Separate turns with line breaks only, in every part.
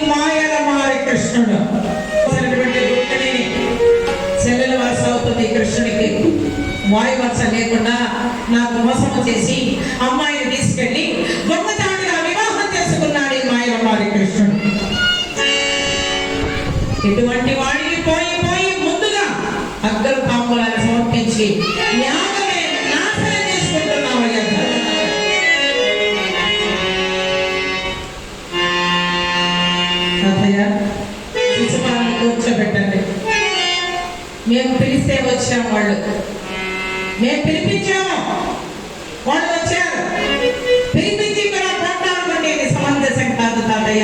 మాయలమారి కృష్ణుడు చెల్లెల వరుస అవుతుంది కృష్ణుడికి. వాయు వరుస లేకుండా నాకు మోసము చేసి అమ్మాయిని తీసుకెళ్లి దొంగచాటుగా వివాహం చేసుకున్నాడు ఈ మాయలమారి కృష్ణుడు. ఇటువంటి వాడిని పోయి పోయి ముందుగా అగ్గరు పాములను సమర్పించి యాగమే నాశనం చేసుకుంటున్నావు. శిశుపాలను కూర్చోబెట్టండి. మేము పిలిస్తే వచ్చాము, మేము పిలిపించాము, వాళ్ళు వచ్చారు. పిలిపించి కూడా పోటాడుకుంటే ఇది సమంజసం కాదు తాతయ్య.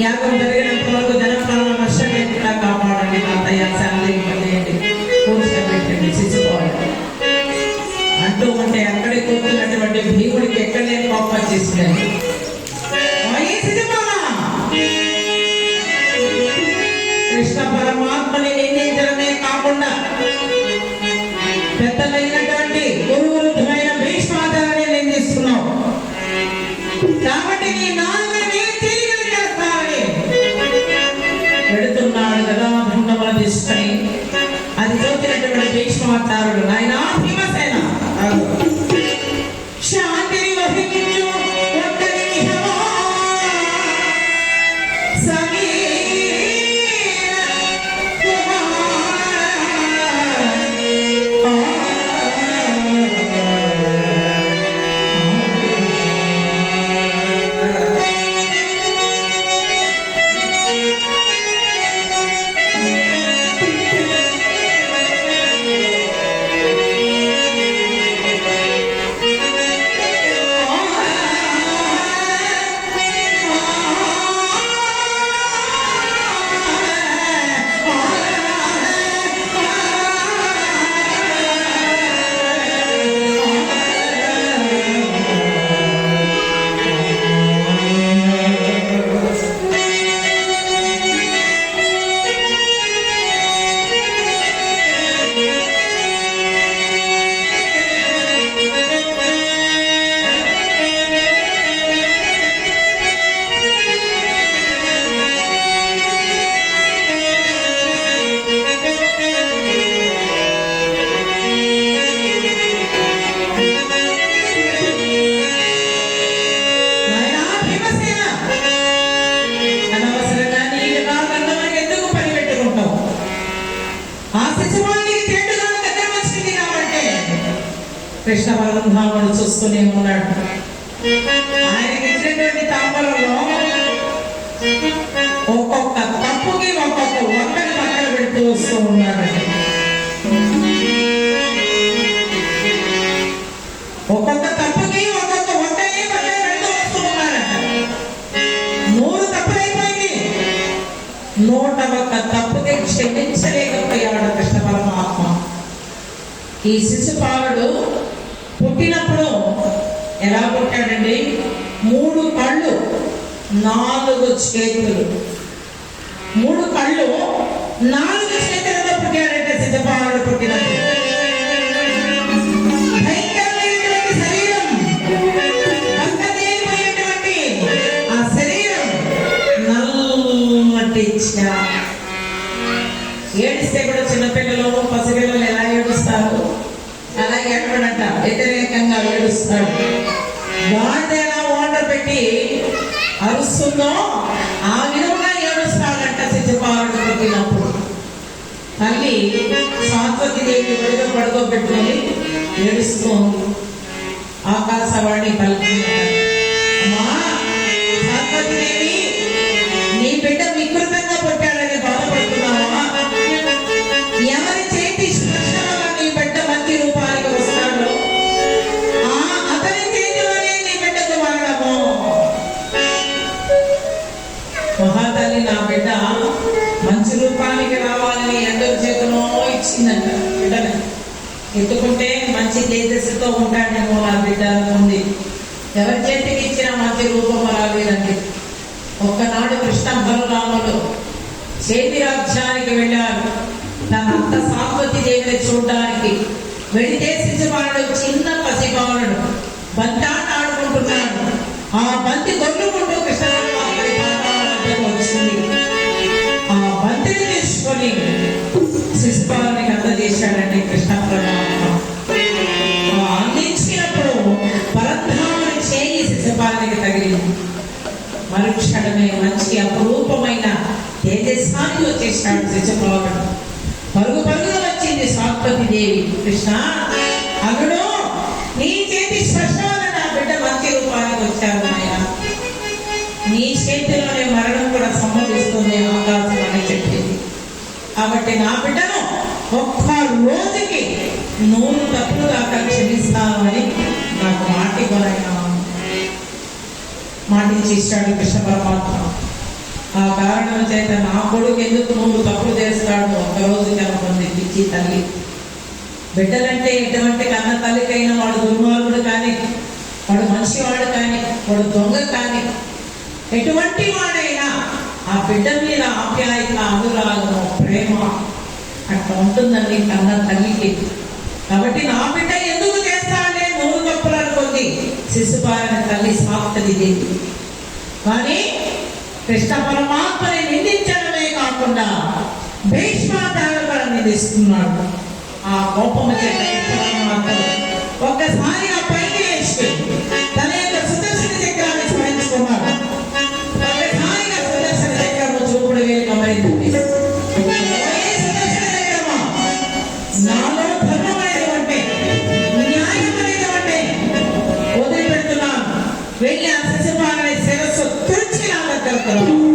యాగం జరిగినంత వరకు జనప్రాణ నష్టం లేకుండా కాపాడండి తాతయ్య. శాంతింపజేయండి, కూర్చోబెట్టండి శిశుపాలు అంటూ ఉంటే అక్కడే కూర్చున్నటువంటి భీముడికి ఎక్కడే కోపం చేసినాడు. కృష్ణ పరమాత్మని నిందించడమే కాకుండా పెద్దలైనటువంటి గురువృద్ధమైన భీష్మాచార్యుని నిందిస్తున్నావు కాబట్టి నీ నాలుగుని తిరిగి చేస్తావని పెడుతున్నాడు కదా భంగములు తీసుకొని. అది చూసినటువంటి భీష్మాచార్యుడు ఆయన భీమసేన శాంతిని వహించు కృష్ణ పరబ్రహ్మణుడు చూస్తూనే ఉన్నాడు. ఆయనకి ఇచ్చినటువంటి తాంబూలంలో ఒక్కొక్క తప్పుకి ఒక్కొక్క ఒక్కని పక్కన పెడుతూ వస్తూ ఉన్నాడు. ఒక్కొక్క తప్పుకి ఒక్కొక్క ఒక్కని పక్కన పెడుతూ వస్తూ ఉన్నాడట. 100 తప్పులైపోయింది. 101 తప్పుకి క్షమించలేకపోయాడు కృష్ణ పరమాత్మ. ఈ శిశుపాలుడు పుట్టినప్పుడు ఎలా పుట్టాడండి? 3 కళ్ళు 4 చేతులు. 3 కళ్ళు 4 చేతులతో పుట్టాడంటే శిశుపాలుడు పుట్టినప్పుడు. భయంకరమైనటువంటి శరీరం, పక్కదేమైనటువంటి ఆ శరీరం, నల్లటి ఏడిస్తే కూడా చిన్నపిల్లలు పసిపిల్లలు ఎలా ఏడుస్తారు అలా ఏడవడంట, వ్యతిరేకంగా ఏడుస్తాడు. వాడిని ఎలా ఓటర్ పెట్టి అరుస్తుందో ఆ విధంగా ఏడుస్తాడంట శిశుపాలుడు పుట్టినప్పుడు. తల్లి సాత్వతి దేవి ఒడిగా పడుకోబెట్టుకొని ఏడుస్తూ ఆకాశవాణి పలికిందట. అమ్మా సాత్వతి దేవి, నీ బిడ్డ వికృతంగా పుట్టాడని బాధపడుతున్నావా? ఎవరి చేతి స్పర్శలో నీ బిడ్డ మంచి రూపానికి వస్తాడో అతని చేతిలోనే నీ బిడ్డకు మరణము. మహాతల్లి నా బిడ్డ మంచి రూపానికి రావాలని ఎందరి చేతిలో ఇచ్చిందంట. బిడ్డని ఎత్తుకుంటే మంచి తేజస్సుతో ఉంటాడేమో నా బిడ్డ ఉంది. ఎవరి చేతికి ఇచ్చిన మంచి రూపం రాలేదండి. ఒక్కనాడు కృష్ణ బలరాములు చేతి రాజ్యానికి వెళ్ళారు. తన అత్త సాత్వతి దేవిని చూడడానికి వెళితే శిశుపాలుడు చిన్న పసిబాలుడు బంతాట ఆడుకుంటున్నాడు. ఆ బంతి దొర్లుకుంటూ కృష్ణ పరమాత్మని పాదాలను అపురూపమైన తేజస్సాన్ని వచ్చేసాడు శిశుపాలుడు. పరుగు పరుగున వచ్చింది సాత్వతి దేవి. కృష్ణ, అల్లుడు, నీ చేతి స్పర్శ వల్ల నా బిడ్డ మంచి రూపానికి వచ్చారు నాయన. నీ చేతిలోనే మరణం కూడా సంభవిస్తుంది ఆకాశం అని చెప్పింది. కాబట్టి నా బిడ్డను ఒక్క రోజుకి 100 తప్పులు దాకా క్షమిస్తాను అని నాకు మాటించి ఇస్తాడు కృష్ణ పరమాత్మ. ఆ కారణం చేత నా కొడుకు ఎందుకు 100 తప్పులు చేస్తాడు ఒక్కరోజు కనుకుంది పిచ్చి తల్లి. బిడ్డలంటే ఎటువంటి కన్న తల్లికైనా వాడు దుర్మార్గుడు కానీ, వాడు మంచివాడు కానీ, వాడు దొంగ కానీ, ఎటువంటి వాడైనా ఆ బిడ్డ మీద ఆప్యాయత, అనురాగము, ప్రేమ అట్లా ఉంటుందండి కన్న తల్లికి. కాబట్టి నా బిడ్డ ఎందుకు చేస్తాడే 100 తప్పులు అనుకుంది శిశుపాలన తల్లి సాత్వతి దేవి. కానీ కృష్ణ పరమాత్మని నిందించడమే కాకుండా భీష్మాచార్యులు కూడా నిందిస్తున్నాడు. ఆ కోపము చేత ఒక్కసారి ఆ పైకి వేసి తన యొక్క సుదర్శన చక్రాన్ని స్మరించుకున్నాడు. ఒక్కసారిగా సుదర్శన చక్రము చూపుడు వేలు గమనించింది. నాలో ధర్మం అనేది ఉంటే, న్యాయం అనేది ఉంటే వదిలిపెడుతున్నాను. వెళ్ళి ఆ శిశుపాలని శిరస్సు తుడిచి నా దగ్గరకు